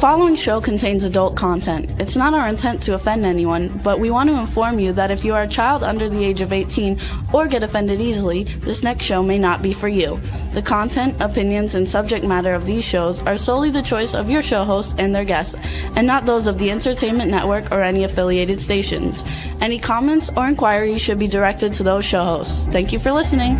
following show contains adult content. It's not our intent to offend anyone, but we want to inform you that if you are a child under the age of 18 or get offended easily, this next show may not be for you. The content, opinions, and subject matter of these shows are solely the choice of your show hosts and their guests, and not those of the Entertainment Network or any affiliated stations. Any comments or inquiries should be directed to those show hosts. Thank you for listening.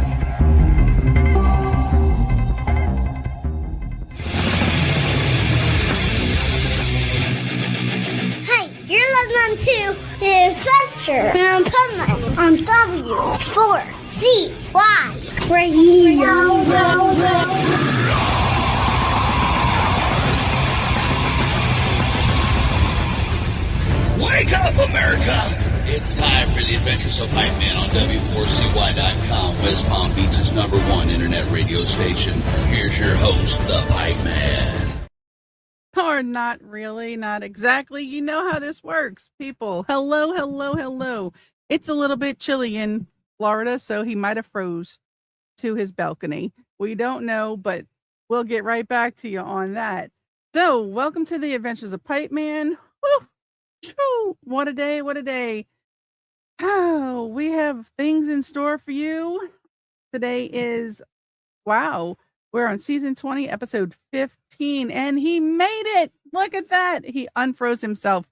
To the Adventure Pipeman on W4CY Radio. Wake up, America! It's time for the Adventures of Pipeman on W4CY.com, West Palm Beach's #1 internet radio station. Here's your host, the Pipeman. Or not really, not exactly. You know how this works, people. Hello, hello, hello. It's a little bit chilly in Florida, so he might have froze to his balcony. We don't know, but we'll get right back to you on that. So, welcome to the Adventures of Pipeman. Woo! Woo! What a day, what a day. Oh, we have things in store for you. Today is, wow. We're on season 20, episode 15, and he made it. Look at that. He unfroze himself.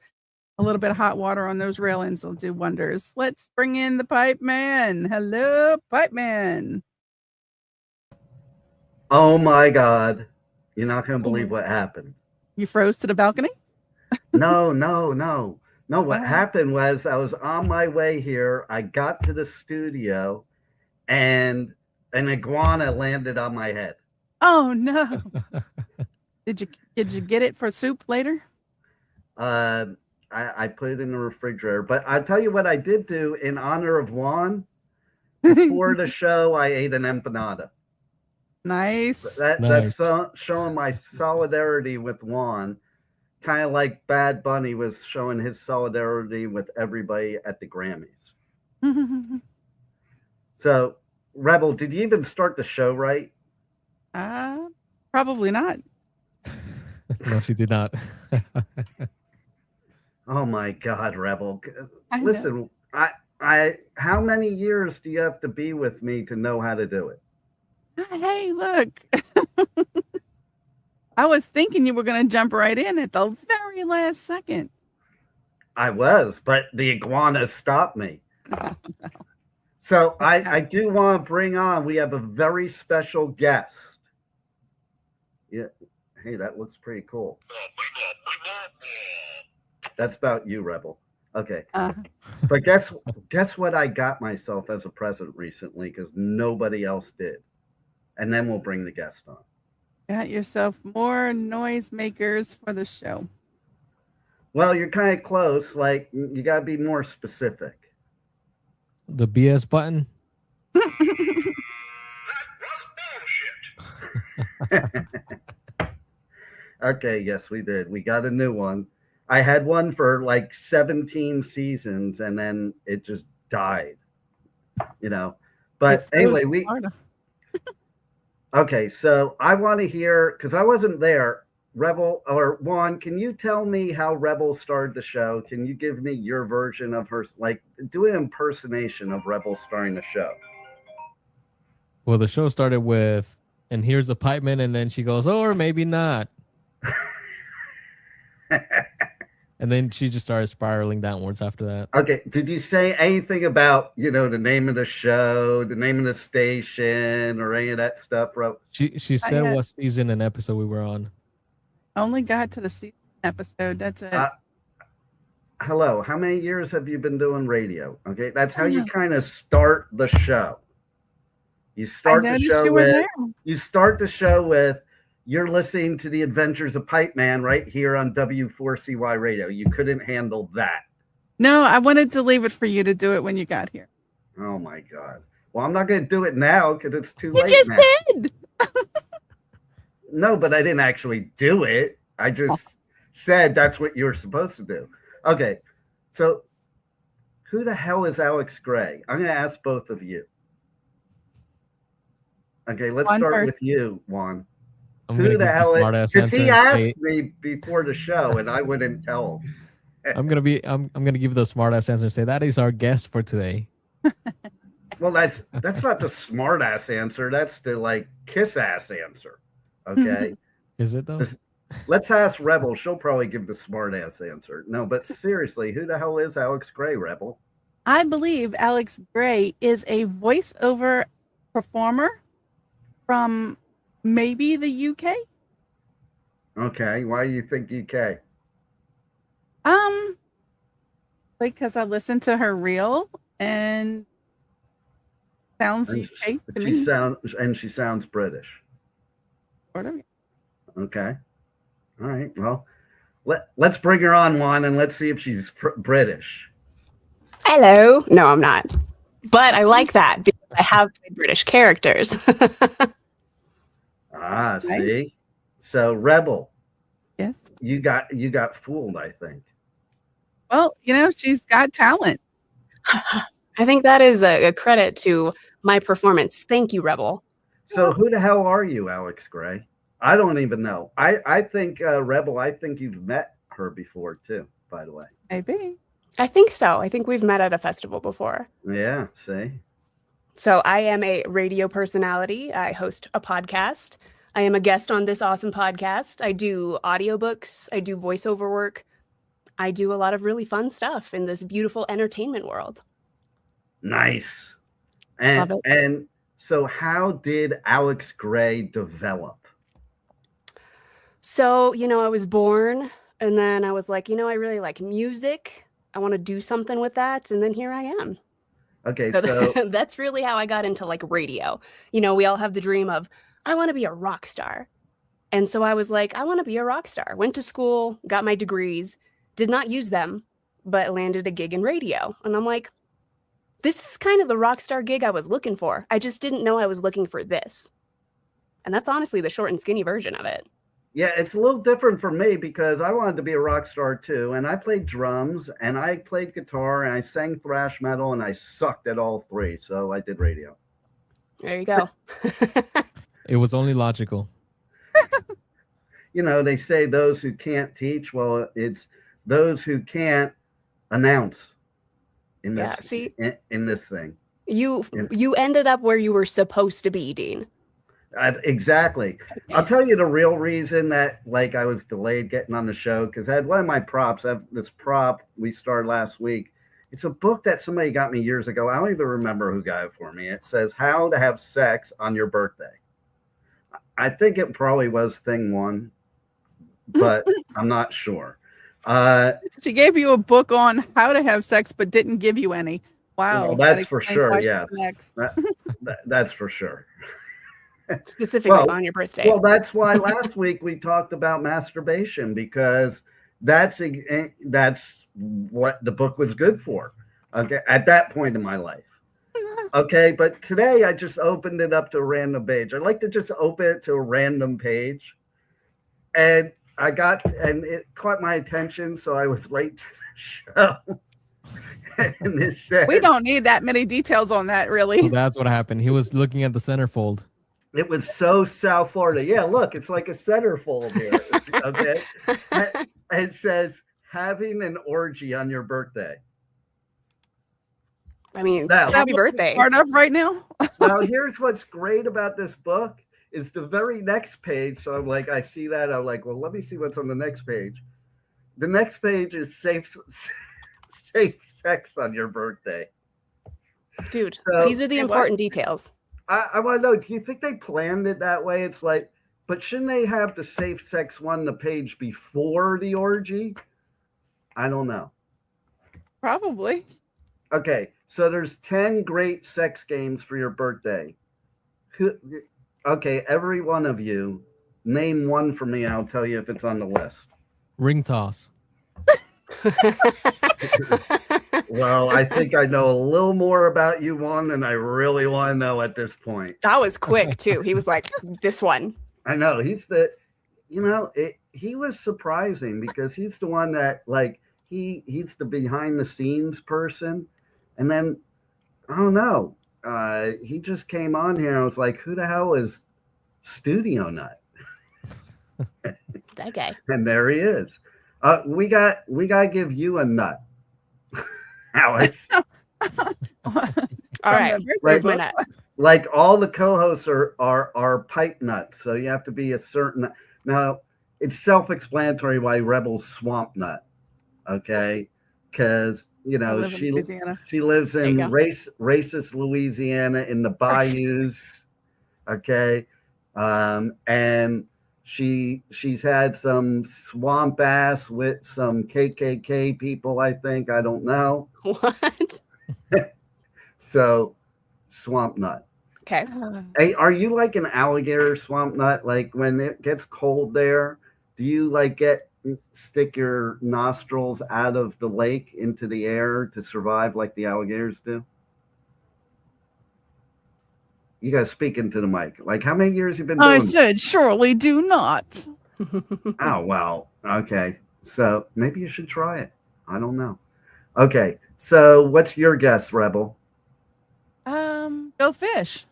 A little bit of hot water on those railings will do wonders. Let's bring in the Pipe Man. Hello, Pipe Man. Oh, my God. You're not going to believe what happened. You froze to the balcony? No. No, what happened was I was on my way here. I got to the studio, and an iguana landed on my head. Oh no! Did you get it for soup later? I put it in the refrigerator. But I'll tell you what I did do in honor of Juan. Before the show, I ate an empanada. Nice. That's showing my solidarity with Juan. Kind of like Bad Bunny was showing his solidarity with everybody at the Grammys. So, Rebel, did you even start the show right? Probably not. No, she did not. Oh my God, Rebel. Listen, I how many years do you have to be with me to know how to do it? Hey, look. I was thinking you were going to jump right in at the very last second. I was, but the iguana stopped me. Oh, no. So I do want to bring on, we have a very special guest. Yeah. Hey, that looks pretty cool. That's about you, Rebel. Okay. But guess what I got myself as a present recently, because nobody else did. And then we'll bring the guest on. Got yourself more noisemakers for the show. Well, you're kind of close. Like, you got to be more specific. The BS button? Okay, yes, we did. We got a new one. I had one for like 17 seasons, and then it just died. But anyway, okay, so I want to hear, because I wasn't there, Rebel, or Juan, can you tell me how Rebel started the show? Can you give me your version of her, like, do an impersonation of Rebel starting the show? Well, the show started with, and here's a pipeman, and then she goes, oh, or maybe not. And then she just started spiraling downwards after that. Okay, did you say anything about, the name of the show, the name of the station, or any of that stuff, bro? She said what season and episode we were on. Only got to the season episode. That's it. Hello, how many years have you been doing radio? Okay, that's how you kind of start the show. You start the show with you're listening to the Adventures of Pipeman right here on W4CY Radio. You couldn't handle that. No, I wanted to leave it for you to do it when you got here. Oh my God. Well, I'm not going to do it now because it's too late. You just now. did. No, but I didn't actually do it. I just said that's what you were supposed to do. Okay. So who the hell is Alex Gray? I'm going to ask both of you. Okay, let's start with you, Juan. I'm gonna give the smart ass answer. Because he asked me before the show, and I wouldn't tell him. I'm gonna give the smart ass answer and say that is our guest for today. Well, that's not the smart ass answer. That's the like kiss ass answer. Okay. Is it though? Let's ask Rebel. She'll probably give the smart ass answer. No, but seriously, who the hell is Alex Gray, Rebel? I believe Alex Gray is a voiceover performer from maybe the UK. Okay, why do you think UK? Because I listened to her reel and sounds UK to me. She sounds British. Okay. All right. Well, let's bring her on, Juan, and let's see if she's British. Hello. No, I'm not. But I like that because I have played British characters. Nice. See? So, Rebel. Yes. You got fooled, I think. Well, she's got talent. I think that is a credit to my performance. Thank you, Rebel. So who the hell are you, Alex Gray? I don't even know. I think, Rebel, I think you've met her before too, by the way. Maybe. I think so. I think we've met at a festival before. Yeah, see? So I am a radio personality. I host a podcast. I am a guest on this awesome podcast. I do audiobooks. I do voiceover work. I do a lot of really fun stuff in this beautiful entertainment world. Nice. And so how did Alex Gray develop? So, I was born and then I was like, I really like music. I want to do something with that. And then here I am. Okay, so that's really how I got into like radio. We all have the dream of, I want to be a rock star. And so I was like, I want to be a rock star. Went to school, got my degrees, did not use them, but landed a gig in radio. And I'm like, this is kind of the rock star gig I was looking for. I just didn't know I was looking for this. And that's honestly the short and skinny version of it. Yeah, it's a little different for me because I wanted to be a rock star too. And I played drums and I played guitar and I sang thrash metal and I sucked at all three. So I did radio. There you go. It was only logical. They say those who can't teach. Well, it's those who can't announce in this, in this thing. You ended up where you were supposed to be, Dean. Exactly. I'll tell you the real reason that I was delayed getting on the show because I had one of my props. I have this prop we started last week. It's a book that somebody got me years ago. I don't even remember who got it for me. It says How to Have Sex on Your Birthday. I think it probably was thing one, but I'm not sure. She gave you a book on how to have sex, but didn't give you any. Wow. Well, that's for sure. Yes. That's for sure. Specifically on your birthday. Well, that's why last week we talked about masturbation because that's what the book was good for. Okay, at that point in my life. Okay, but today I just opened it up to a random page. I like to just open it to a random page, and it caught my attention, so I was late to the show. And it says, we don't need that many details on that, really. So that's what happened. He was looking at the centerfold. It was so South Florida. Yeah, look, it's like a centerfold here. Okay. It says having an orgy on your birthday. I mean, happy birthday. Hard enough right now. Now, here's what's great about this book is the very next page. So I'm like, I see that. I'm like, well, let me see what's on the next page. The next page is safe sex on your birthday. Dude, these are the important details. I want to know, do you think they planned it that way? It's like, but shouldn't they have the safe sex one, the page before the orgy? I don't know. Probably. Okay, so there's 10 great sex games for your birthday. Okay, every one of you, name one for me. I'll tell you if it's on the list. Ring toss. Well, I think I know a little more about you, Juan, than I really want to know at this point. That was quick, too. He was like, this one. I know. He's he was surprising because he's the one that, he's the behind the scenes person. And then, I don't know, he just came on here. I was like, who the hell is Studio Nut? That guy. And there he is. We got to give you a nut, Alex. All right. Where's my nut? Like all the co-hosts are pipe nuts, so you have to be a certain. Now it's self-explanatory why Rebel's swamp nut, okay? Because she lives in racist Louisiana in the bayous, okay, and she's had some swamp ass with some KKK people. I don't know What? So. Swamp nut. Okay. Hey, are you like an alligator swamp nut? Like when it gets cold there, do you like stick your nostrils out of the lake into the air to survive like the alligators do? You guys speak into the mic. Like how many years you been doing? I said, surely do not. Oh, well, okay. So maybe you should try it. I don't know. Okay. So what's your guess, Rebel? Go fish.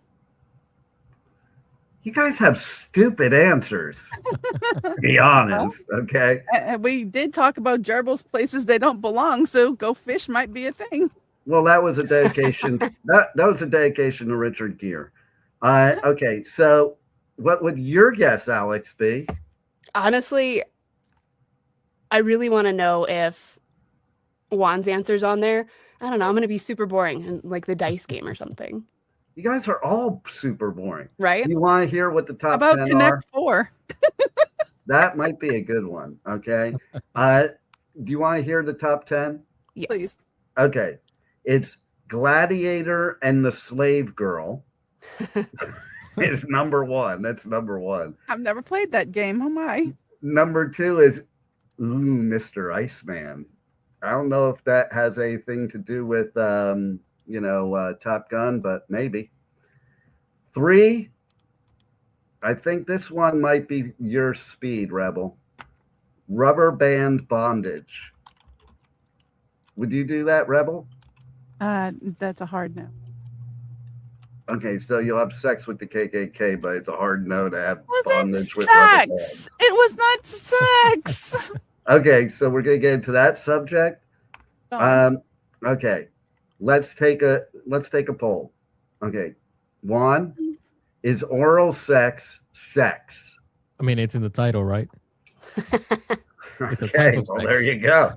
You guys have stupid answers. Be honest, okay? We did talk about gerbils, places they don't belong, so go fish might be a thing. Well, that was a dedication. that was a dedication to Richard Gere. Okay, so what would your guess, Alex, be? Honestly, I really want to know if Juan's answer's on there. I don't know. I'm going to be super boring and like the dice game or something. You guys are all super boring. Right? You want to hear what the top 10 How about Connect 4? That might be a good one, okay? Do you want to hear the top 10? Yes. Please. Okay. It's Gladiator and the Slave Girl. Is number one. That's number one. I've never played that game. Oh my. Number two is Mr. Iceman. I don't know if that has anything to do with Top Gun, but maybe. 3, I think this one might be your speed, Rebel. Rubber band bondage. Would you do that, Rebel? That's a hard no. Okay, so you'll have sex with the KKK, but it's a hard no to have It bondage with rubber band. sex. It was not sex. Okay, so we're gonna get into that subject. Okay, let's take a poll. Okay, Juan, is oral sex sex? I mean, it's in the title, right? It's a Okay, type of well, sex. there you go.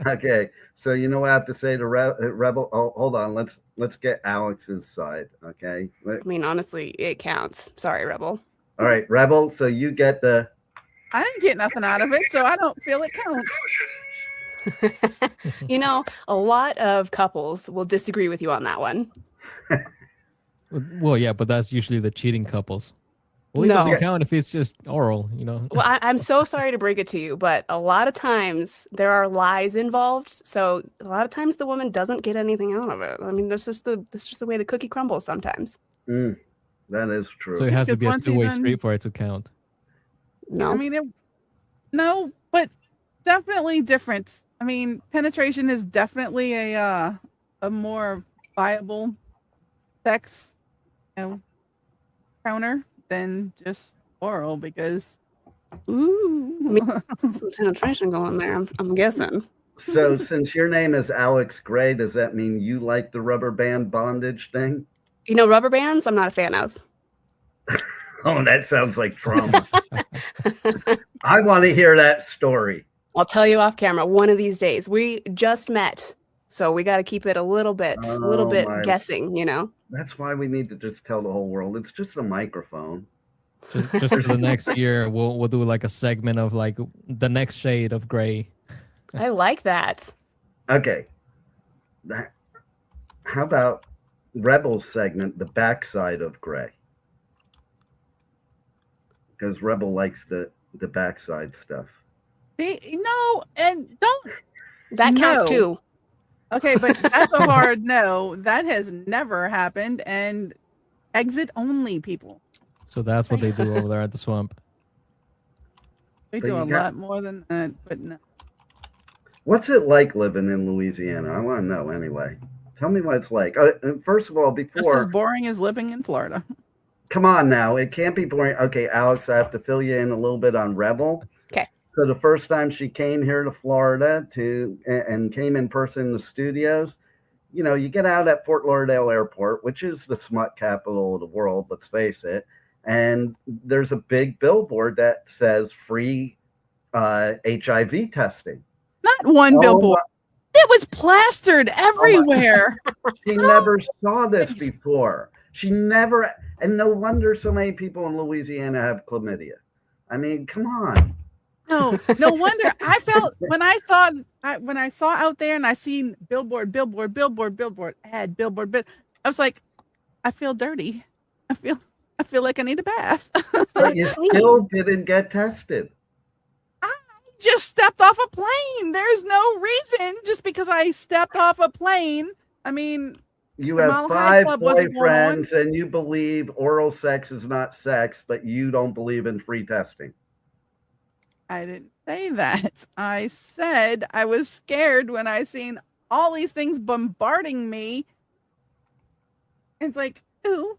Okay, so you know what I have to say to Rebel. Oh, hold on. Let's get Alex's side. Okay. I mean, honestly, it counts. Sorry, Rebel. All right, Rebel. So you get the. I didn't get nothing out of it, so I don't feel it counts. A lot of couples will disagree with you on that one. Well, yeah, but that's usually the cheating couples. Well, it doesn't count if it's just oral, Well, I'm so sorry to break it to you, but a lot of times there are lies involved. So a lot of times the woman doesn't get anything out of it. I mean, that's just the way the cookie crumbles sometimes. That is true. So it has to be a two-way street for it to count. No. I mean, no, but definitely different. I mean, penetration is definitely a more viable sex, counter than just oral because some penetration going there. I'm guessing. So since your name is Alex Gray, does that mean you like the rubber band bondage thing? Rubber bands, I'm not a fan of. Oh, that sounds like trauma. I want to hear that story. I'll tell you off camera one of these days. We just met, so we got to keep it a little bit guessing, That's why we need to just tell the whole world it's just a microphone. Just for the next year, we'll do like a segment of like the next shade of gray. I like that. Okay. How about Rebel's segment, the backside of gray? Because Rebel likes the backside stuff. No, and don't. That counts too. Okay, but that's a hard no. That has never happened, and exit only people. So that's what they do over there at the swamp. We do a lot more than that, but no. What's it like living in Louisiana? I want to know anyway. Tell me what it's like. First of all, before. Just as boring as living in Florida. come on now. It can't be boring. Okay, Alex, I have to fill you in a little bit on Rebel. Okay. So the first time she came here to Florida and came in person in the studios, you know, you get out at Fort Lauderdale Airport, which is the smut capital of the world, let's face it. And there's a big billboard that says free HIV testing. Not one billboard. It was plastered everywhere. She never saw this before. She never, and no wonder so many people in Louisiana have chlamydia. I mean, come on. No wonder. I felt when I saw out there and I seen billboard, ad, billboard. I was like, I feel dirty. I feel like I need a bath. But you still didn't get tested. I just stepped off a plane. There's no reason just because I stepped off a plane. I mean, you have 5 boyfriends and you believe oral sex is not sex, but you don't believe in free testing. I didn't say that. I said I was scared when I seen all these things bombarding me. It's like, ooh.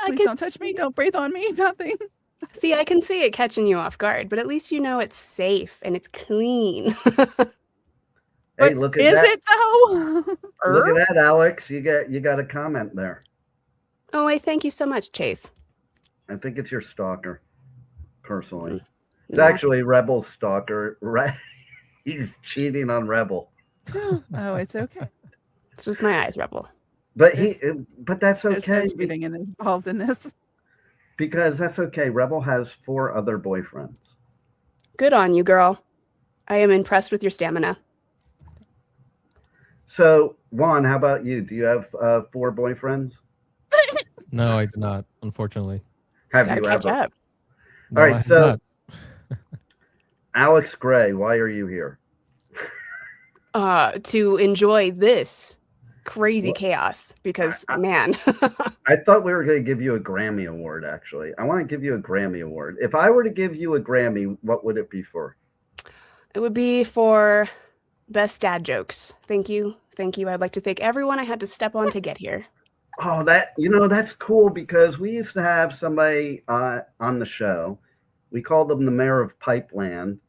Please don't touch me. Don't breathe on me. Nothing. See, I can see it catching you off guard, but at least you know it's safe and it's clean. Hey, look at that. Is it though? Look at that, Alex. You got a comment there. Oh, I thank you so much, Chase. I think it's your stalker, personally. It's actually Rebel's stalker. Right? He's cheating on Rebel. Oh, it's okay. It's just my eyes, Rebel. But but that's okay. There's no cheating involved in this. Because that's okay. Rebel has 4 other boyfriends. Good on you, girl. I am impressed with your stamina. So, Juan, how about you? Do you have 4 boyfriends? No, I do not, unfortunately. Have you ever? Up. All right, so Alex Gray, why are you here? To enjoy this crazy chaos because, man. I thought we were going to give you a Grammy Award, actually. I want to give you a Grammy Award. If I were to give you a Grammy, what would it be for? It would be for best dad jokes. Thank you. I'd like to thank everyone I had to step on to get here. Oh, that's cool because we used to have somebody on the show. We called them the mayor of Pipeland.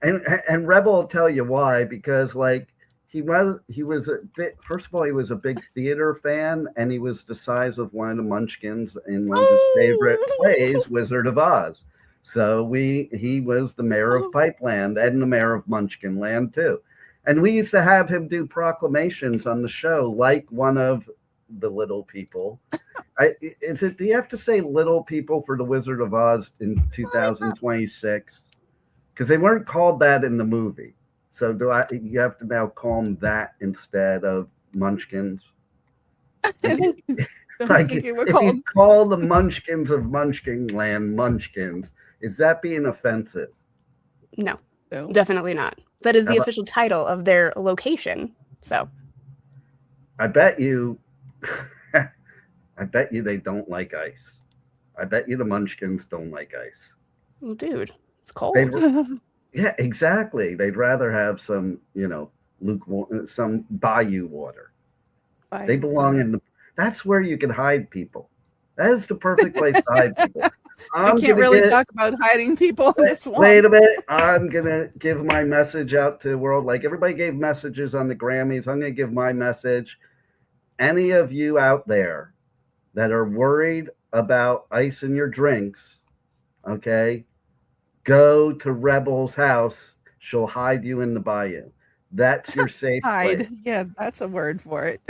and Rebel will tell you why, because like he was a bit, first of all, he was a big theater fan, and he was the size of one of the Munchkins in one of his favorite plays, Wizard of Oz. So he was the mayor of Pipeland and the mayor of Munchkinland too. And we used to have him do proclamations on the show, like one of the little people. Do you have to say little people for the Wizard of Oz in 2026? Because they weren't called that in the movie. So you have to now call them that instead of Munchkins? Like, if you call the Munchkins of Munchkinland Munchkins, is that being offensive? No, definitely not. That is the official title of their location. So I bet you they don't like ice. I bet you the Munchkins don't like ice. Well, dude, it's cold. Yeah, exactly. They'd rather have some, lukewarm, some bayou water. They belong that's where you can hide people. That is the perfect place to hide people. I can't really talk about hiding people in this one. Wait a minute. I'm going to give my message out to the world. Like everybody gave messages on the Grammys. I'm going to give my message. Any of you out there that are worried about ice in your drinks, okay, go to Rebel's house. She'll hide you in the bayou. That's your safe hide. place. Yeah, that's a word for it.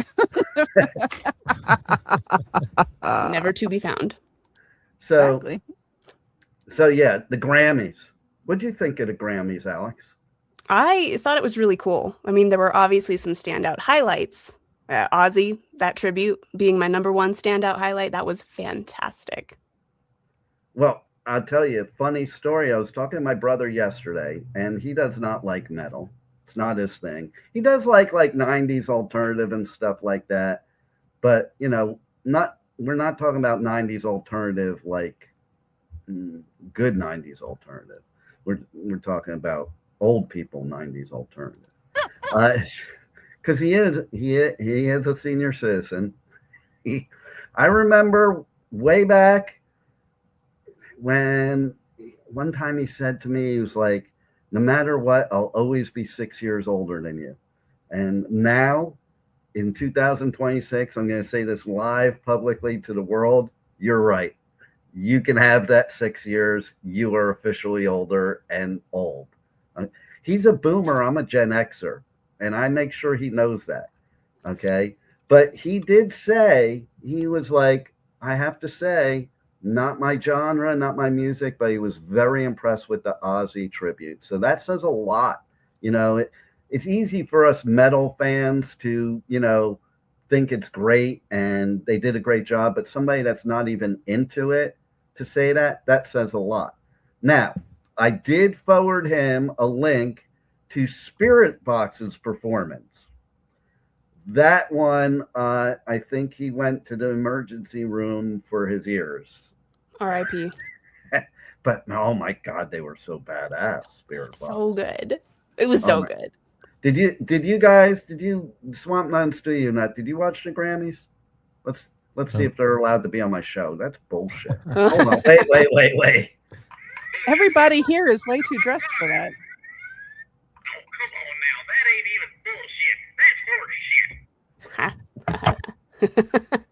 Never to be found. So yeah, the Grammys. What do you think of the Grammys, Alex? I thought it was really cool. I mean, there were obviously some standout highlights. Ozzy, that tribute being my number 1 standout highlight. That was fantastic. Well, I'll tell you a funny story. I was talking to my brother yesterday, and he does not like metal. It's not his thing. He does like 90s alternative and stuff like that. But, we're not talking about 90s alternative like good 90s alternative. We're talking about old people 90s alternative. Because he is a senior citizen. I remember way back when one time he said to me, he was like, no matter what, I'll always be 6 years older than you. And now in 2026, I'm going to say this live publicly to the world. You're right. You can have that 6 years. You are officially older and old. He's a boomer. I'm a Gen Xer. And I make sure he knows that. Okay. But he did say, he was like, I have to say, not my genre, not my music, but he was very impressed with the Ozzy tribute. So that says a lot. You know, it's easy for us metal fans to, you know, think it's great and they did a great job, but somebody that's not even into it to say that, that says a lot. Now, I did forward him a link to Spirit Box's performance. That one, I think he went to the emergency room for his ears. R.I.P. But oh my God, they were so badass. Spirit Box. So good. It was so good. Did you Swamp Nuns, do you not? Did you watch the Grammys? Let's see if they're allowed to be on my show. That's bullshit. Hold on. Wait. Everybody here is way too dressed for that. Oh, come on now. That ain't even bullshit. That's horse shit.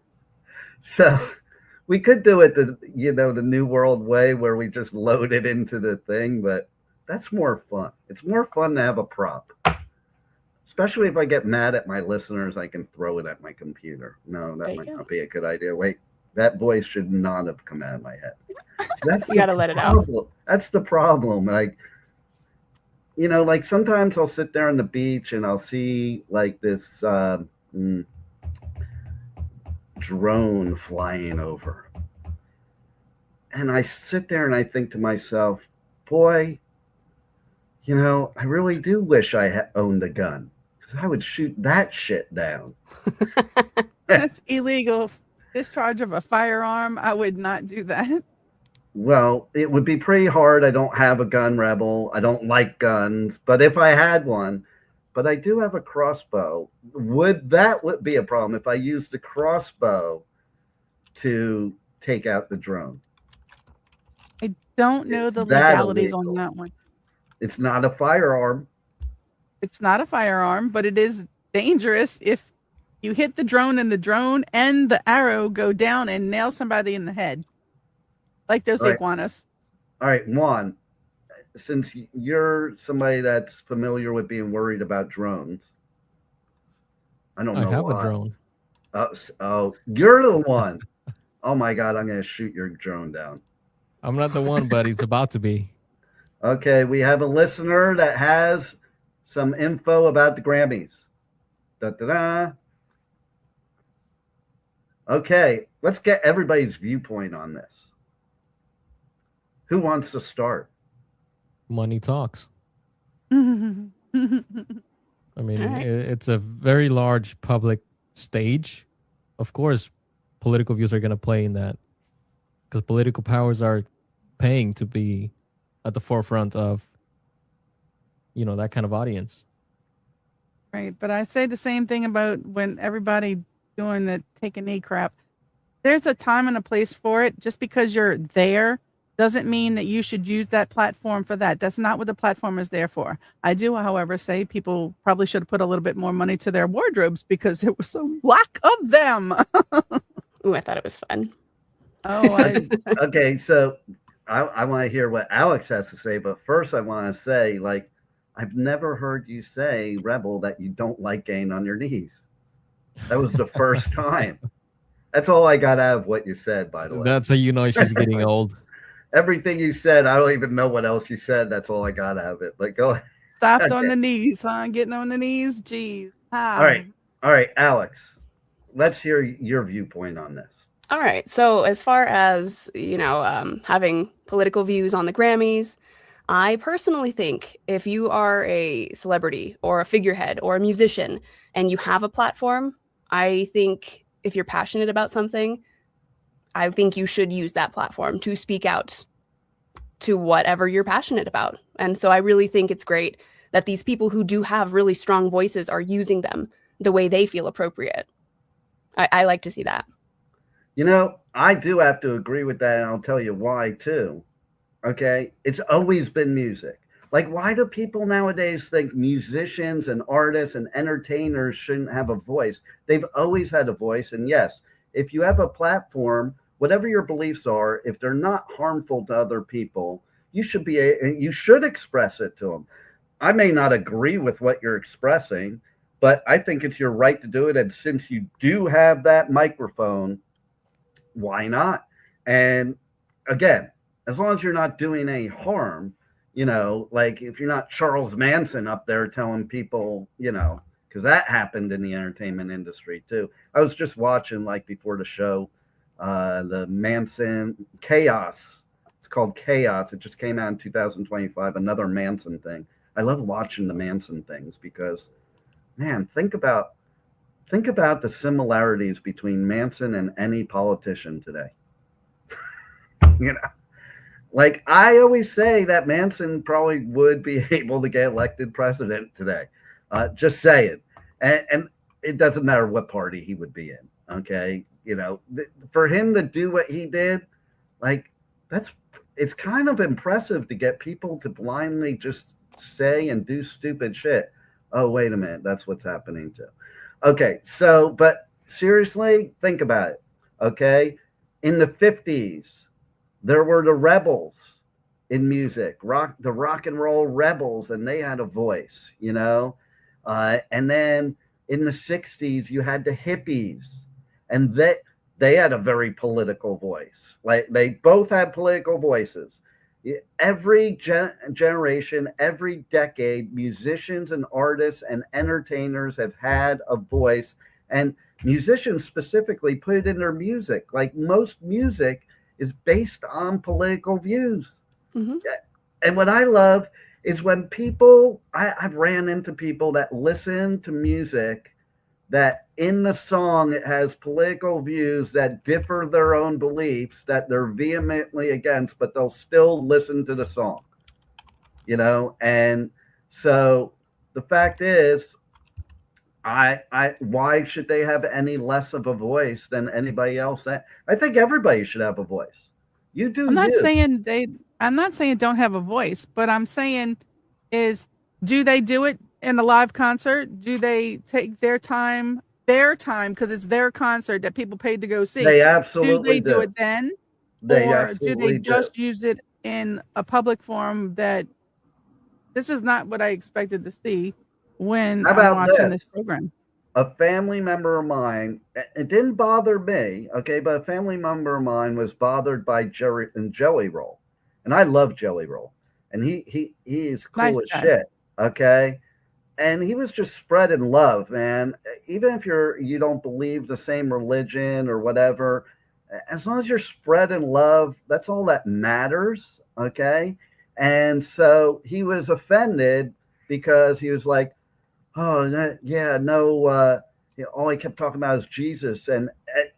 So we could do it the New World way where we just load it into the thing, but that's more fun. It's more fun to have a prop. Especially if I get mad at my listeners, I can throw it at my computer. No, that might not be a good idea. Wait, that voice should not have come out of my head. So that's you got to let it out. That's the problem. Like, you know, like sometimes I'll sit there on the beach and I'll see like this drone flying over. And I sit there and I think to myself, boy, you know, I really do wish I owned a gun. I would shoot that shit down. That's illegal. Discharge of a firearm. I would not do that. Well, it would be pretty hard. I don't have a gun, Rebel. I don't like guns. But if I had one, but I do have a crossbow. Would be a problem if I used the crossbow to take out the drone? I don't know the legalities on that one. It's not a firearm. It's not a firearm, but it is dangerous if you hit the drone and the arrow go down and nail somebody in the head. Like those iguanas. All right, Juan, since you're somebody that's familiar with being worried about drones, I have a drone. Oh, you're the one. Oh my God, I'm going to shoot your drone down. I'm not the one, but it's about to be. Okay, we have a listener that has some info about the Grammys. Da-da-da. Okay, let's get everybody's viewpoint on this. Who wants to start? Money talks. I mean, it's a very large public stage. Of course, political views are going to play in that because political powers are paying to be at the forefront of, you know, that kind of audience. Right. But I say the same thing about when everybody doing the take a knee crap. There's a time and a place for it. Just because you're there doesn't mean that you should use that platform for that. That's not what the platform is there for. I do, however, say people probably should have put a little bit more money to their wardrobes because there was so lack of them. Ooh, I thought it was fun. Okay, so I want to hear what Alex has to say, but first I want to say, like, I've never heard you say, Rebel, that you don't like getting on your knees. That was the first time. That's all I got out of what you said, by the way. That's how you know she's getting old. Everything you said, I don't even know what else you said. That's all I got out of it. But go ahead. Stopped on the knees, huh? Getting on the knees. Jeez. All right, Alex, let's hear your viewpoint on this. All right. So as far as, having political views on the Grammys, I personally think if you are a celebrity or a figurehead or a musician and you have a platform, I think if you're passionate about something, I think you should use that platform to speak out to whatever you're passionate about. And so I really think it's great that these people who do have really strong voices are using them the way they feel appropriate. I like to see that. You know, I do have to agree with that, and I'll tell you why too. Okay, it's always been music. Like, why do people nowadays think musicians and artists and entertainers shouldn't have a voice? They've always had a voice. And yes, if you have a platform, whatever your beliefs are, if they're not harmful to other people, you should express it to them. I may not agree with what you're expressing, but I think it's your right to do it. And since you do have that microphone, why not? And again, as long as you're not doing any harm, like if you're not Charles Manson up there telling people, because that happened in the entertainment industry too. I was just watching, like, before the show, the Manson Chaos. It's called Chaos. It just came out in 2025, another Manson thing. I love watching the Manson things because, man, think about the similarities between Manson and any politician today. Like, I always say that Manson probably would be able to get elected president today. Just saying. And it doesn't matter what party he would be in. Okay. For him to do what he did, like, it's kind of impressive to get people to blindly just say and do stupid shit. Oh, wait a minute. That's what's happening too. Okay. So, but seriously, think about it. Okay. In the 50s, there were the rebels in music, the rock and roll rebels, and they had a voice, and then in the 60s, you had the hippies, and they had a very political voice. Like, they both had political voices. Every generation, every decade, musicians and artists and entertainers have had a voice, and musicians specifically put it in their music. Like, most music is based on political views. Mm-hmm. And what I love is when I've ran into people that listen to music that in the song it has political views that differ their own beliefs that they're vehemently against, but they'll still listen to the song, And so the fact is, why should they have any less of a voice than anybody else? I think everybody should have a voice. You do. I'm not saying don't have a voice, but I'm saying do they do it in a live concert? Do they take their time because it's their concert that people paid to go see? They absolutely do it then? Or do they just use it in a public forum that this is not what I expected to see when I'm watching this program? A family member of mine, it didn't bother me, okay, but a family member of mine was bothered by Jelly Roll. And I love Jelly Roll. And he is cool as shit, okay? And he was just spreading love, man. Even if you don't believe the same religion or whatever, as long as you're spreading love, that's all that matters, okay? And so he was offended because he was like, oh, yeah, no, all he kept talking about is Jesus, and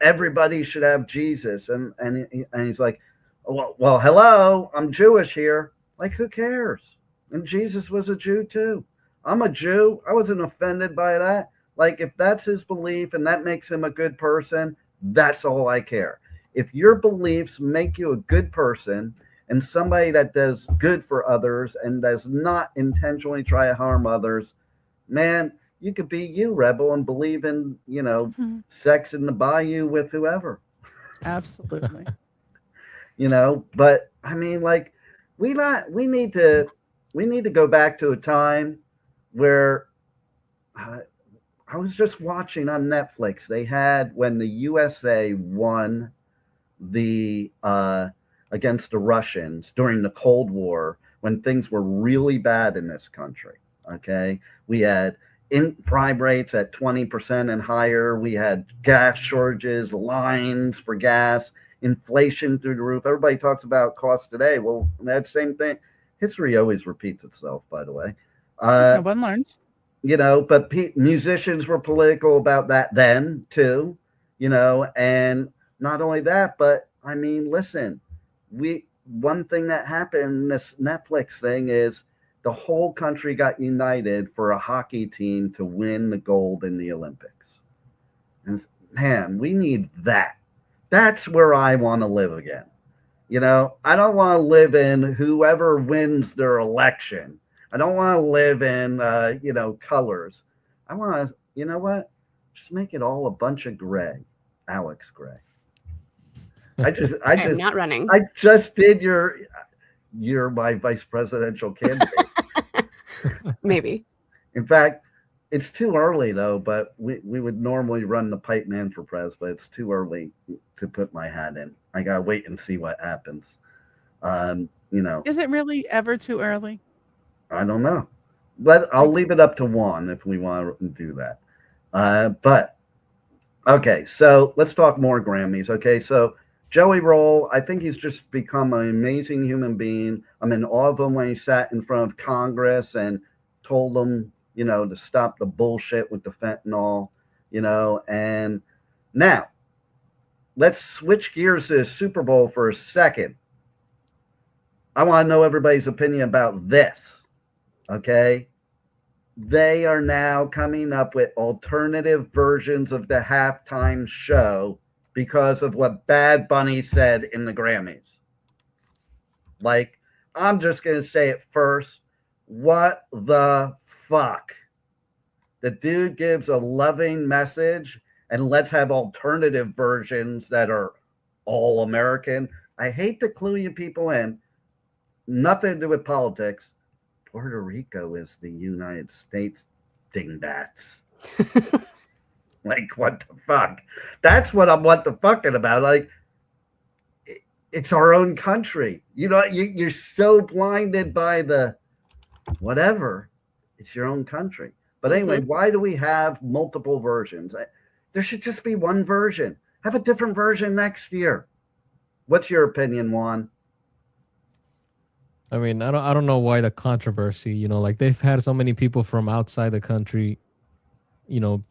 everybody should have Jesus. And he's like, well, hello, I'm Jewish here. Like, who cares? And Jesus was a Jew too. I'm a Jew. I wasn't offended by that. Like, if that's his belief and that makes him a good person, that's all I care. If your beliefs make you a good person and somebody that does good for others and does not intentionally try to harm others, man, you could be you, rebel, and believe in, sex in the bayou with whoever. Absolutely. But I mean, like, we need to go back to a time where I was just watching on Netflix. They had when the USA won the against the Russians during the Cold War, when things were really bad in this country. Okay, we had prime rates at 20% and higher. We had gas shortages, lines for gas, inflation through the roof. Everybody talks about costs today. Well, that same thing. History always repeats itself, by the way. No one learns. But musicians were political about that then too, and not only that, but I mean, listen, one thing that happened in this Netflix thing is the whole country got united for a hockey team to win the gold in the Olympics. And man, we need that. That's where I want to live again. You know, I don't want to live in whoever wins their election. I don't want to live in, colors. I want to, you know what? Just make it all a bunch of gray. Alex Gray. I'm not running. I just did you're my vice presidential candidate. Maybe. In fact, it's too early though, but we would normally run the Pipeman for pres, but it's too early to put my hat in. I gotta wait and see what happens. Is it really ever too early? I don't know. But I'll leave it up to Juan if we want to do that. But okay, so let's talk more Grammys. Okay, so Joey Roll, I think he's just become an amazing human being. I'm in awe of him when he sat in front of Congress and told them, to stop the bullshit with the fentanyl, and now let's switch gears to the Super Bowl for a second. I want to know everybody's opinion about this. Okay. They are now coming up with alternative versions of the halftime show because of what Bad Bunny said in the Grammys. Like, I'm just going to say it first. What the fuck? The dude gives a loving message, and let's have alternative versions that are all American. I hate to clue you people in. Nothing to do with politics. Puerto Rico is the United States, dingbats. Like, what the fuck? That's what I'm what the fucking about. Like, it's our own country. You're so blinded by the whatever. It's your own country. But anyway, why do we have multiple versions? There should just be one version. Have a different version next year. What's your opinion, Juan? I mean, I don't know why the controversy, like they've had so many people from outside the country,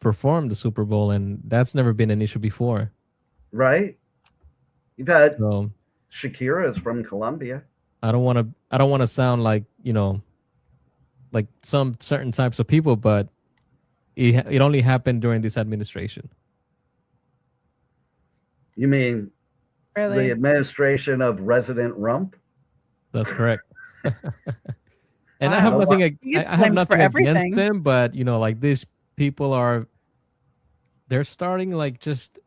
perform the Super Bowl, and that's never been an issue before. Right? You've had Shakira is from Colombia. I don't want to sound like, like some certain types of people, but it only happened during this administration. You mean really? The administration of Resident Rump? That's correct. And I have nothing. I have nothing against them, but like these people they're starting like just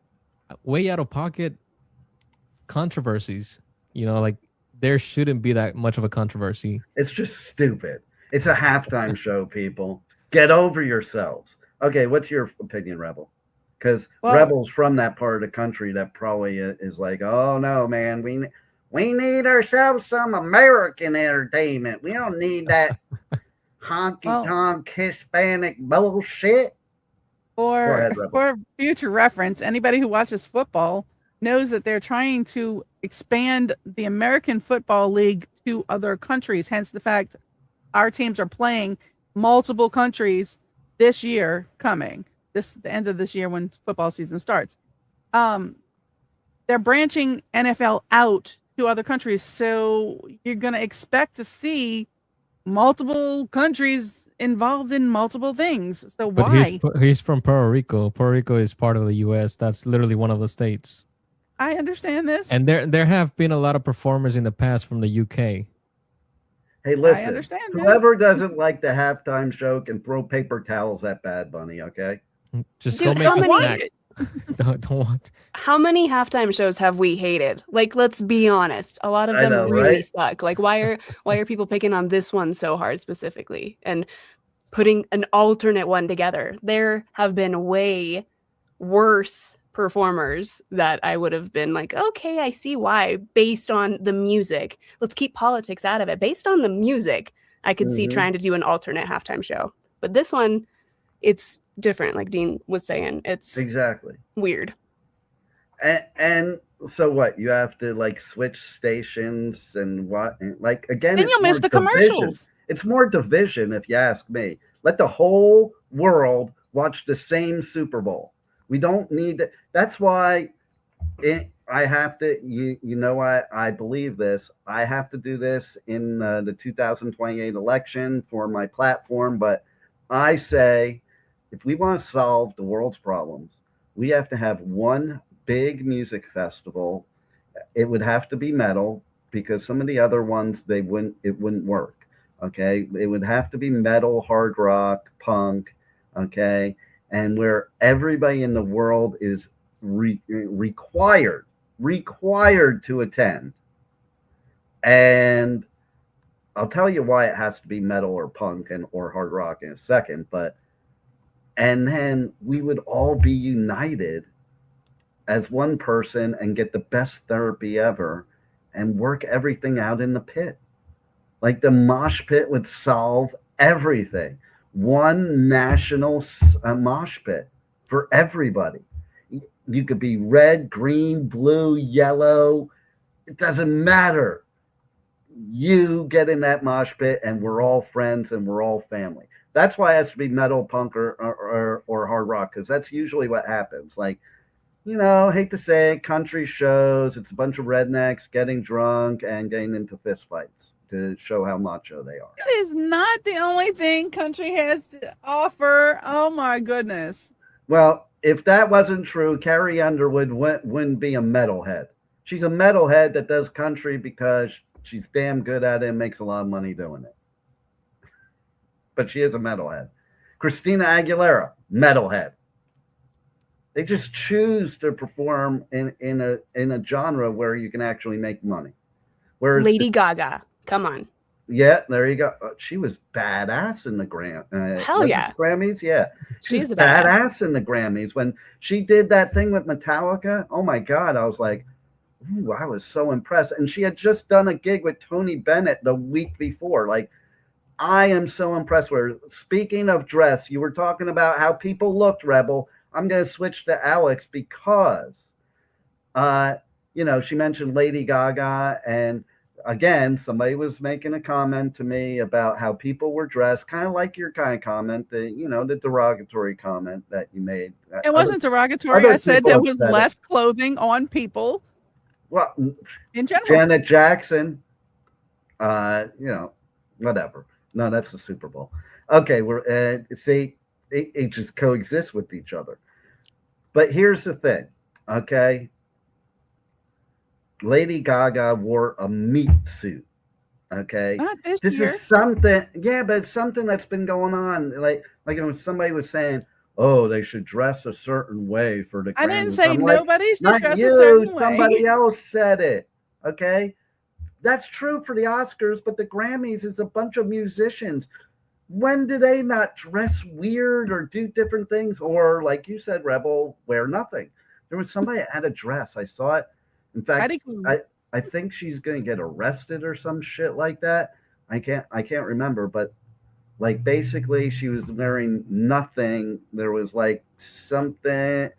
way out of pocket controversies. Like there shouldn't be that much of a controversy. It's just stupid. It's a halftime show, people. Get over yourselves. Okay, what's your opinion, Rebel? Because Rebel's from that part of the country that probably is like, oh no, man, we need ourselves some American entertainment. We don't need that honky-tonk Hispanic bullshit. For future reference, anybody who watches football knows that they're trying to expand the American Football League to other countries. Hence the fact our teams are playing multiple countries this year coming. The end of this year when football season starts. They're branching NFL out to other countries. So you're going to expect to see multiple countries involved in multiple things. So why? He's from Puerto Rico. Puerto Rico is part of the U.S. That's literally one of the states. I understand this. And there have been a lot of performers in the past from the UK. Hey, listen, whoever doesn't like the halftime show can throw paper towels at Bad Bunny, okay? Just go make a snack. Don't want. How many halftime shows have we hated? Like, let's be honest. A lot of them really suck. Like, why are people picking on this one so hard specifically and putting an alternate one together? There have been way worse performers that I would have been like, okay, I see why, based on the music. Let's keep politics out of it. Based on the music, I could see trying to do an alternate halftime show. But this one, it's different, like Dean was saying. It's exactly weird. And so what? You have to like switch stations and what? And like again, then you'll miss the commercials. It's more division, if you ask me. Let the whole world watch the same Super Bowl. We don't need that. That's why I have to. I believe this. I have to do this in the 2028 election for my platform. But I say, if we want to solve the world's problems, we have to have one big music festival, it would have to be metal, because some of the other ones, it wouldn't work. Okay. It would have to be metal, hard rock, punk. Okay. And where everybody in the world is required to attend. And I'll tell you why it has to be metal or punk or hard rock in a second, and then we would all be united as one person and get the best therapy ever and work everything out in the pit. Like the mosh pit would solve everything. One national mosh pit for everybody. You could be red, green, blue, yellow. It doesn't matter. You get in that mosh pit and we're all friends and we're all family. That's why it has to be metal, punk, or hard rock, because that's usually what happens. Like, hate to say it, country shows, it's a bunch of rednecks getting drunk and getting into fistfights to show how macho they are. It is not the only thing country has to offer. Oh my goodness. Well, if that wasn't true, Carrie Underwood wouldn't be a metalhead. She's a metalhead that does country because she's damn good at it and makes a lot of money doing it. But she is a metalhead. Christina Aguilera, metalhead. They just choose to perform in a genre where you can actually make money. Whereas Lady Gaga, come on. Yeah, there you go. She was badass in the Grammys. Hell yeah. Grammys, yeah. She's a badass in the Grammys. When she did that thing with Metallica, oh my God, I was like, ooh, I was so impressed. And she had just done a gig with Tony Bennett the week before. Like, I am so impressed with her. Speaking of dress, you were talking about how people looked, Rebel. I'm going to switch to Alex because, she mentioned Lady Gaga. And again, somebody was making a comment to me about how people were dressed, kind of like your kind of comment, the derogatory comment that you made. It wasn't derogatory. I said there was less clothing on people. Well, in general. Janet Jackson, whatever. No, that's the Super Bowl. Okay, we're it just coexists with each other. But here's the thing, okay? Lady Gaga wore a meat suit, okay? Not this year. Is something, yeah, but it's something that's been going on. Like when somebody was saying, oh, they should dress a certain way for the Grammys. I didn't say nobody should dress a certain way. Somebody else said it, okay? That's true for the Oscars, but the Grammys is a bunch of musicians. When do they not dress weird or do different things? Or, like you said, Rebel, wear nothing. There was somebody that had a dress. I saw it. In fact, I think she's going to get arrested or some shit like that. I can't remember, but like basically she was wearing nothing. There was like something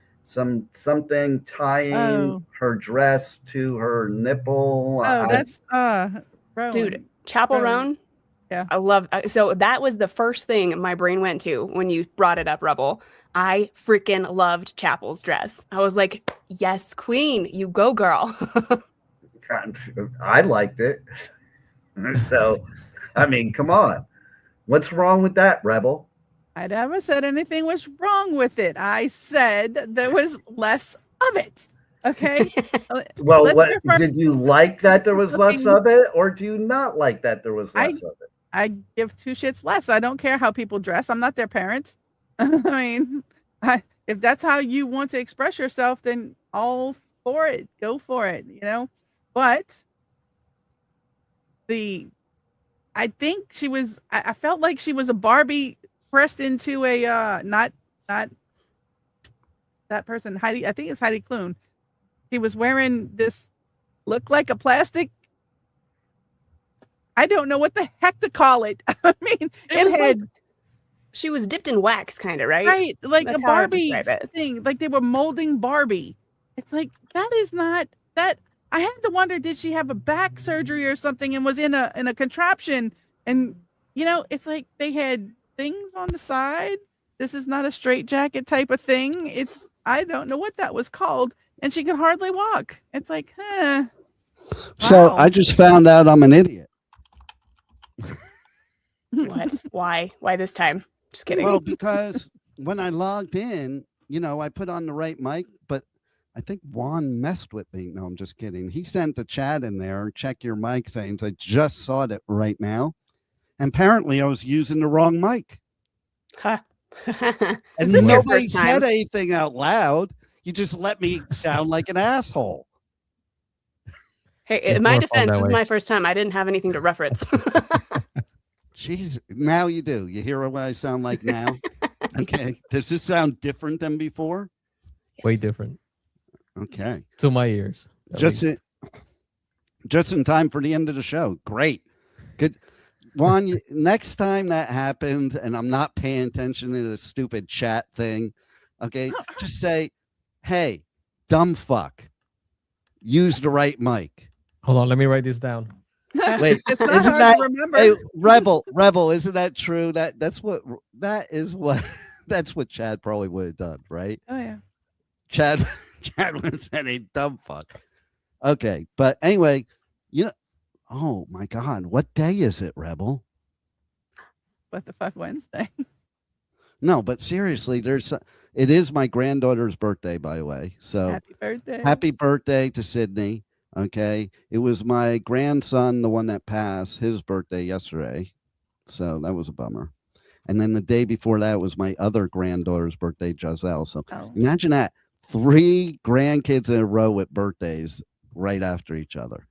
tying her dress to her nipple. Oh, that's Rowan. Dude, Chapel Roan. Yeah, I love. So that was the first thing my brain went to when you brought it up, Rebel. I freaking loved Chapel's dress. I was like, yes, queen, you go, girl. I liked it. So, I mean, come on. What's wrong with that, Rebel? I never said anything was wrong with it. I said there was less of it. Okay. Well, did you like that there was less of it, or do you not like that there was less of it? I give two shits less. I don't care how people dress. I'm not their parent. I mean, if that's how you want to express yourself, then all for it. Go for it, But I think she was, I felt like she was a Barbie pressed into a, not that person, Heidi, I think it's Heidi Klum. She was wearing this, looked like a plastic, I don't know what the heck to call it. I mean, it had... She was dipped in wax, kind of, right? Right, like that's a Barbie thing. Like they were molding Barbie. It's like, that is not that. I had to wonder, did she have a back surgery or something and was in a contraption? And, it's like they had things on the side. This is not a straitjacket type of thing. I don't know what that was called. And she could hardly walk. It's like, Wow. So I just found out I'm an idiot. What? Why? Why this time? Just kidding. Well, because when I logged in, I put on the right mic, but I think Juan messed with me. No, I'm just kidding. He sent the chat in there. Check your mic saying, I just saw it right now. And apparently I was using the wrong mic. Huh. And nobody said anything out loud. You just let me sound like an asshole. Hey, in my defense, this is my first time. I didn't have anything to reference. Jeez, now you do. You hear what I sound like now? Okay. Does this sound different than before? Way different. Okay. To my ears. Just in time for the end of the show. Great. Good. Juan, next time that happens and I'm not paying attention to the stupid chat thing, okay, just say, hey, dumb fuck, use the right mic. Hold on, let me write this down. Wait, isn't that hey, rebel? Isn't that true? That's what Chad probably would have done, right? Oh yeah. Chad would have said a dumb fuck. Okay, but anyway, oh my God, what day is it, Rebel? What the fuck, Wednesday? No, but seriously, it is my granddaughter's birthday, by the way. So happy birthday. Happy birthday to Sydney. Okay. It was my grandson, the one that passed, his birthday yesterday. So that was a bummer. And then the day before that was my other granddaughter's birthday, Giselle. So imagine that. 3 grandkids in a row with birthdays right after each other.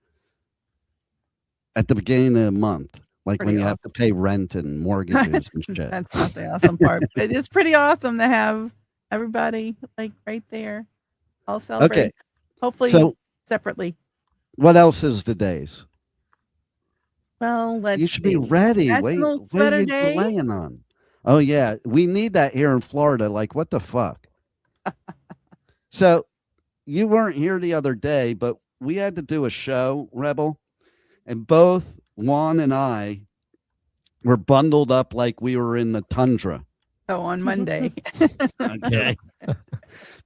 At the beginning of the month. Like pretty when you have to pay rent and mortgages and shit. That's not the awesome part. But it's pretty awesome to have everybody like right there. All celebrate. Okay. Hopefully separately. What else is the days? Well, you should be ready. What are you delaying on? Oh yeah, we need that here in Florida. Like, what the fuck? So, you weren't here the other day, but we had to do a show, Rebel, and both Juan and I were bundled up like we were in the tundra. Oh, on Monday. Okay.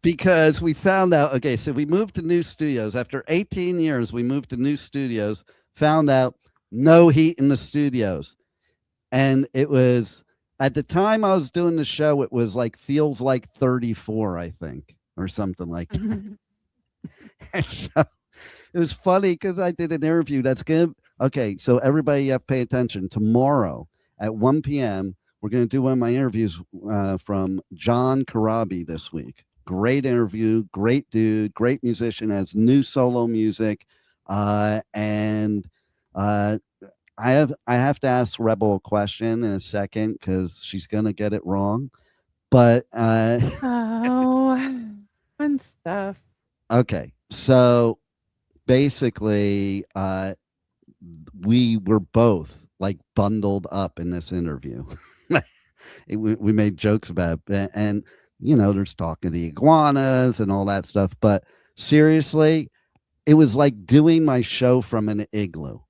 Because we found out, okay, so we moved to new studios. After 18 years, we moved to new studios, found out no heat in the studios. And it was, at the time I was doing the show, it was like, feels like 34, I think, or something like that. And so it was funny because I did an interview that's good. Okay, so everybody, you have to pay attention. Tomorrow at 1 p.m., we're going to do one of my interviews from John Karabi this week. Great interview, great dude, great musician, has new solo music. And I have to ask Rebel a question in a second because she's going to get it wrong. But fun stuff. Okay, so basically we were both like bundled up in this interview. We made jokes about it, and there's talking to iguanas and all that stuff, but seriously, it was like doing my show from an igloo.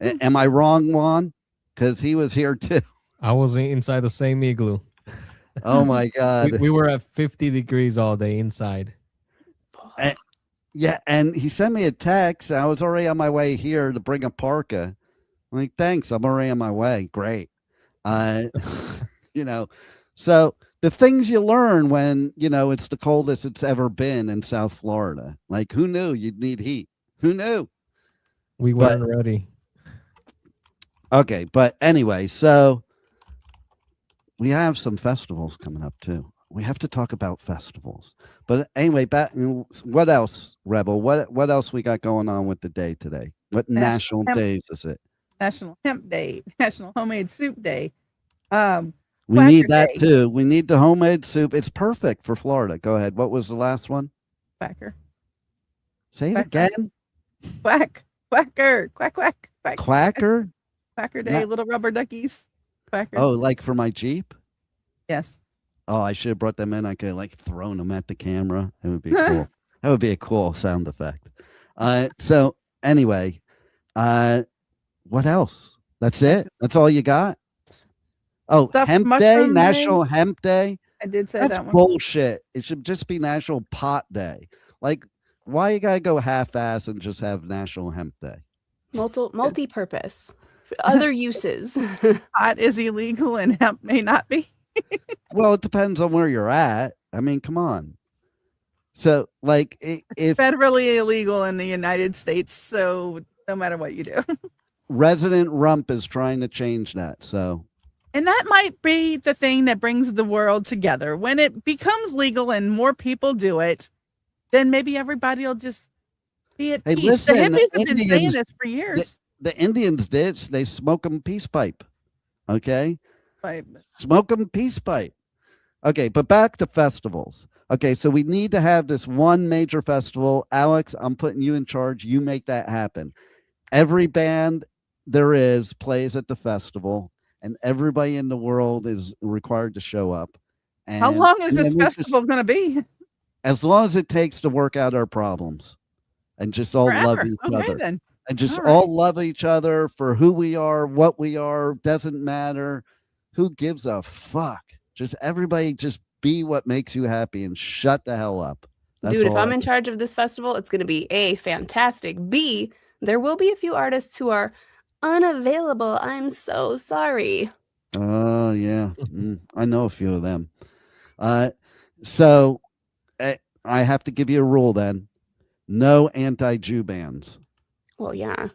Am I wrong, Juan? Because he was here too. I was inside the same igloo. Oh my God. We were at 50 degrees all day inside. Yeah, and he sent me a text. I was already on my way here to bring a parka. I'm like, thanks, I'm already on my way. Great. So the things you learn when, it's the coldest it's ever been in South Florida. Like, who knew you'd need heat? Who knew? We weren't ready. Okay, but anyway, so we have some festivals coming up too. We have to talk about festivals. But anyway, what else, Rebel? What else we got going on with the day today? What national days is it? National Hemp Day, National Homemade Soup Day. We need that too. We need the homemade soup. It's perfect for Florida. Go ahead. What was the last one? Quacker. Say it again. Quacker. Quack, quack. Quacker? Quacker Day, little rubber duckies. Quacker. Oh, like for my Jeep? Yes. Oh, I should have brought them in. I could have like thrown them at the camera. It would be cool. That would be a cool sound effect. So anyway, what else? That's it? That's all you got? Oh, Stuffed Hemp Day, National Hemp Day. I did say That's that one. Bullshit. It should just be National Pot Day. Like, why you gotta go half-ass and just have National Hemp Day? Multi-purpose. Other uses. Pot is illegal and hemp may not be. Well, it depends on where you're at. I mean, come on. So, like, it's federally illegal in the United States, so no matter what you do. Resident Rump is trying to change that. So, and that might be the thing that brings the world together. When it becomes legal and more people do it, then maybe everybody will just be at peace. Listen, the hippies have been saying this for years. The Indians did. They smoke them peace pipe. Okay? Pipe. Smoke them peace pipe. Okay, but back to festivals. Okay, so we need to have this one major festival. Alex, I'm putting you in charge. You make that happen. Every band there is plays at the festival, and everybody in the world is required to show up. And, how long is this festival going to be? As long as it takes to work out our problems and just all Forever. love each other. Then. And just all love each other for who we are, what we are, doesn't matter. Who gives a fuck? Just everybody just be what makes you happy and shut the hell up. That's Dude, if I'm in charge of this festival, it's going to be A, fantastic. B, there will be a few artists who are unavailable. I'm so sorry. Oh, yeah. I know a few of them. So I have to give you a rule then. No anti-Jew bands. Well, yeah.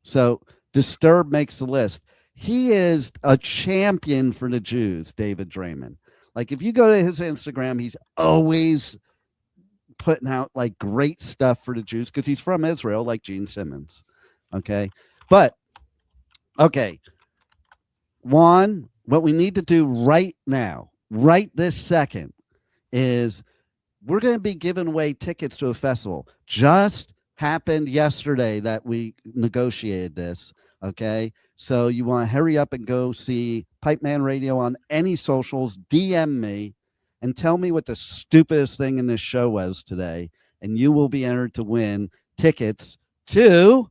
So Disturbed makes the list. He is a champion for the Jews, David Draymond. Like, if you go to his Instagram, he's always putting out like great stuff for the Jews because he's from Israel, like Gene Simmons. Okay. But, okay. Juan, what we need to do right now, right this second, is we're going to be giving away tickets to a festival. Just happened yesterday that we negotiated this. Okay. So you want to hurry up and go see Pipeman Radio on any socials, DM me and tell me what the stupidest thing in this show was today. And you will be entered to win tickets to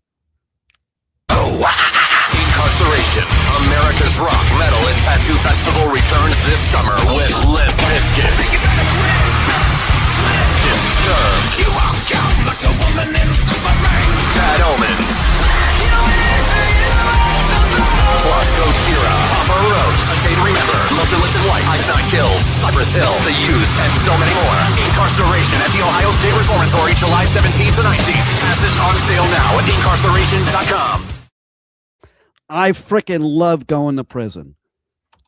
InkCarceration, America's rock, metal, and tattoo festival returns this summer with Limp Bizkit, Disturbed, you walk out like a woman in Bad Omens, plus Gojira, Papa Roach, A Day to Remember, Motionless in White, Ice Nine Kills, Cypress Hill, The Used, and so many more. InkCarceration at the Ohio State Reformatory, July 17th to 19th. Passes on sale now at InkCarceration.com. I freaking love going to prison.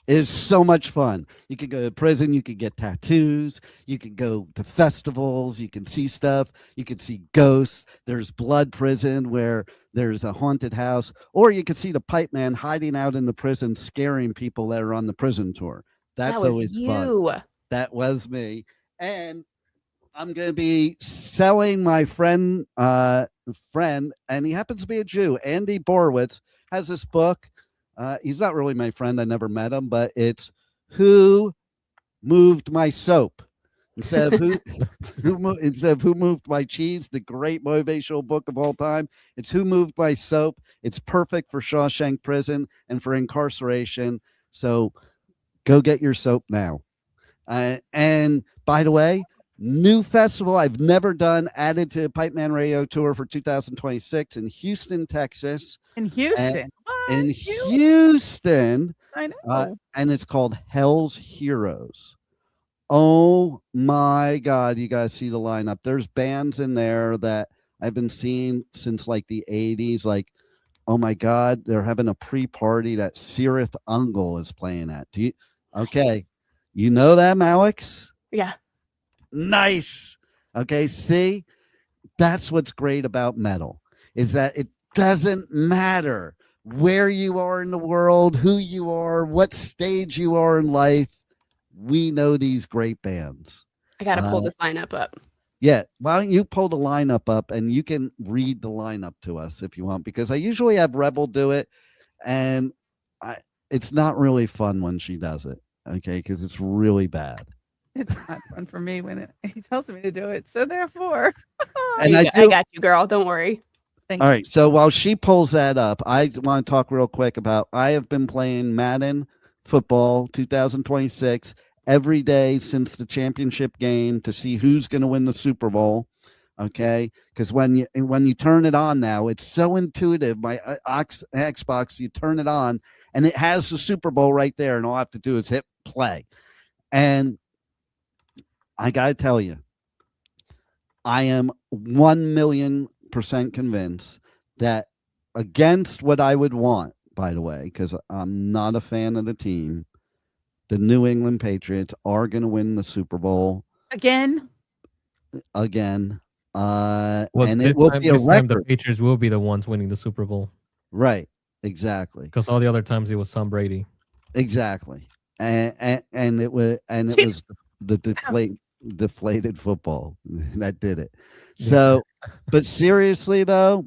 It's so much fun. You can go to prison, you can get tattoos, you can go to festivals, you can see stuff, you can see ghosts. There's Blood Prison where there's a haunted house, or you can see the Pipeman hiding out in the prison, scaring people that are on the prison tour. That's always fun. That was me. And I'm going to be selling my friend, and he happens to be a Jew, Andy Borowitz, has this book. He's not really my friend. I never met him, but it's Who Moved My Soap? Instead of who moved my cheese, the great motivational book of all time. It's Who Moved My Soap. It's perfect for Shawshank Prison and for InkCarceration. So go get your soap now. And by the way, new festival I've never done, added to Pipeman Radio Tour for 2026 in Houston, Texas. In Houston. Houston. I know. And it's called Hell's Heroes. Oh my God, you guys see the lineup. There's bands in there that I've been seeing since like the 80s. Like, oh my God, they're having a pre-party that Sirith Ungol is playing at. Okay. You know them, Alex? Yeah. Nice. Okay, see? That's what's great about metal, is that it doesn't matter where you are in the world, who you are, what stage you are in life. We know these great bands. I got to pull this lineup up. Yeah. Why don't you pull the lineup up and you can read the lineup to us if you want, because I usually have Rebel do it and it's not really fun when she does it. Okay. Because it's really bad. It's not fun for me when he tells me to do it. So therefore, and I got you, girl. Don't worry. All right. So while she pulls that up, I want to talk real quick about, I have been playing Madden Football 2026 every day since the championship game to see who's going to win the Super Bowl. Okay. Because when you turn it on now, it's so intuitive. My Xbox, you turn it on and it has the Super Bowl right there. And all I have to do is hit play. And I got to tell you, I am 1,000,000% convinced that, against what I would want, by the way, because I'm not a fan of the team, the New England Patriots are going to win the Super Bowl again. And it will be a record. The Patriots will be the ones winning the Super Bowl. Right. Exactly. Because all the other times it was Tom Brady. Exactly. And it was the deflated football that did it. So, but seriously though,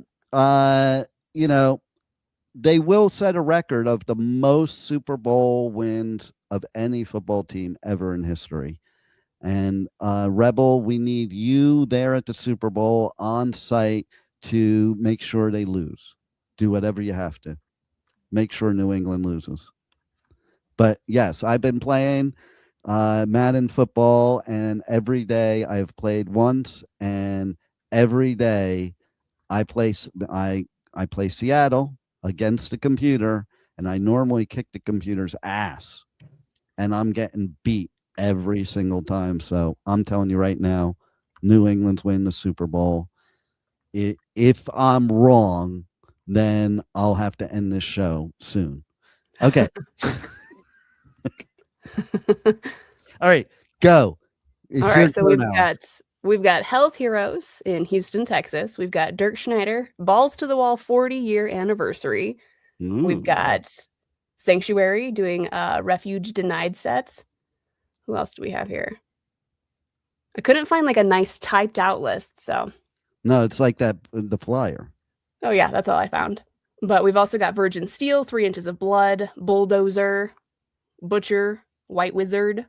they will set a record of the most Super Bowl wins of any football team ever in history. And Rebel, we need you there at the Super Bowl on site to make sure they lose. Do whatever you have to. Make sure New England loses. But yes, I've been playing Madden Football, and every day I've played once, and every day I play Seattle against the computer, and I normally kick the computer's ass, and I'm getting beat every single time. So I'm telling you right now, New England's winning the Super Bowl. If I'm wrong, then I'll have to end this show soon. Okay. All right, go. All right, so we've got Hell's Heroes in Houston, Texas. We've got Dirk Schneider, Balls to the Wall 40-year anniversary. Ooh. We've got Sanctuary doing Refuge Denied sets. Who else do we have here? I couldn't find like a nice typed out list, so. No, it's like that, the flyer. Oh yeah, that's all I found. But we've also got Virgin Steel, 3 Inches of Blood, Bulldozer, Butcher, White Wizard,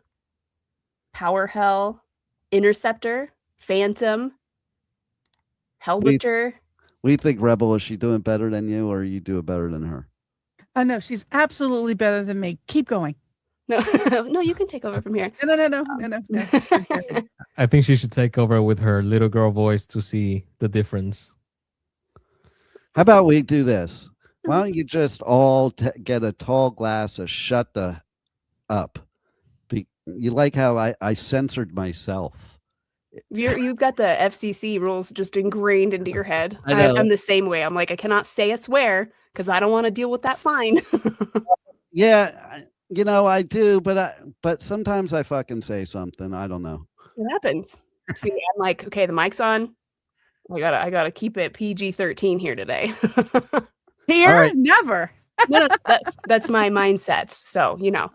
Power Hell, Interceptor, Phantom, Hell Butcher. We think Rebel, is she doing better than you, or you do it better than her? Oh no, she's absolutely better than me. Keep going. No, no, you can take over from here. No. I think she should take over with her little girl voice to see the difference. How about we do this? Why don't you just all get a tall glass of shut the up? You like how I censored myself. You've got the FCC rules just ingrained into your head. I'm the same way. I'm like, I cannot say a swear because I don't want to deal with that fine. Yeah, I do, but sometimes I fucking say something. I don't know. It happens. See, I'm like, okay, the mic's on. I gotta keep it PG-13 here today. Here, right. Never. No, that's my mindset. So All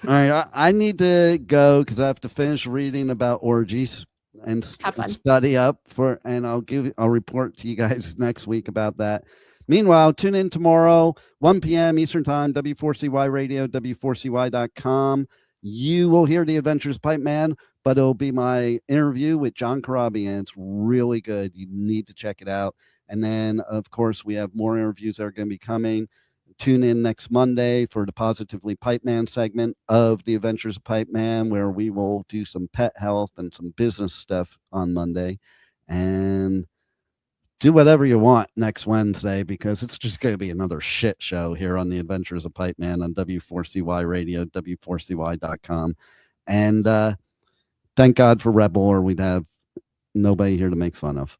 right, I need to go because I have to finish reading about orgies and study up and I'll report to you guys next week about that. Meanwhile, tune in tomorrow, 1 p.m. Eastern Time, W4CY Radio, W4CY.com. You will hear The Adventures of Pipeman, but it'll be my interview with John Karabi, and it's really good. You need to check it out. And then, of course, we have more interviews that are going to be coming. Tune in next Monday for the Positively Pipeman segment of The Adventures of Pipeman, where we will do some pet health and some business stuff on Monday. And do whatever you want next Wednesday, because it's just going to be another shit show here on The Adventures of Pipeman on W4CY Radio, W4CY.com. And thank God for Rebel, or we'd have nobody here to make fun of.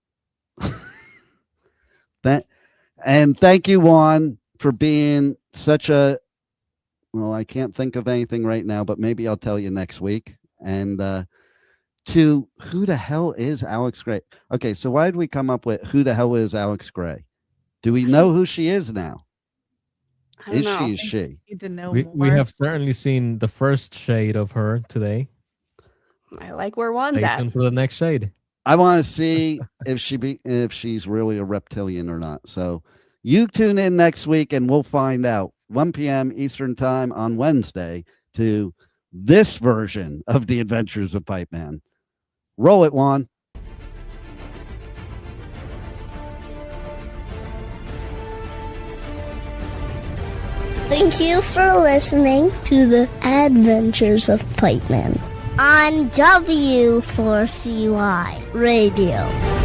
And thank you, Juan, for being such a, well, I can't think of anything right now, but maybe I'll tell you next week. And to who the hell is Alex Gray? Okay, so why did we come up with who the hell is Alex Gray? Do we know who she is now? Is she? Need to know we have certainly seen the first shade of her today. I like where Juan's Stay at. tuned for the next shade. I want to see if she's really a reptilian or not. So you tune in next week and we'll find out. 1 p.m. Eastern Time on Wednesday to this version of The Adventures of Pipeman. Roll it, Juan. Thank you for listening to The Adventures of Pipeman on W4CY Radio.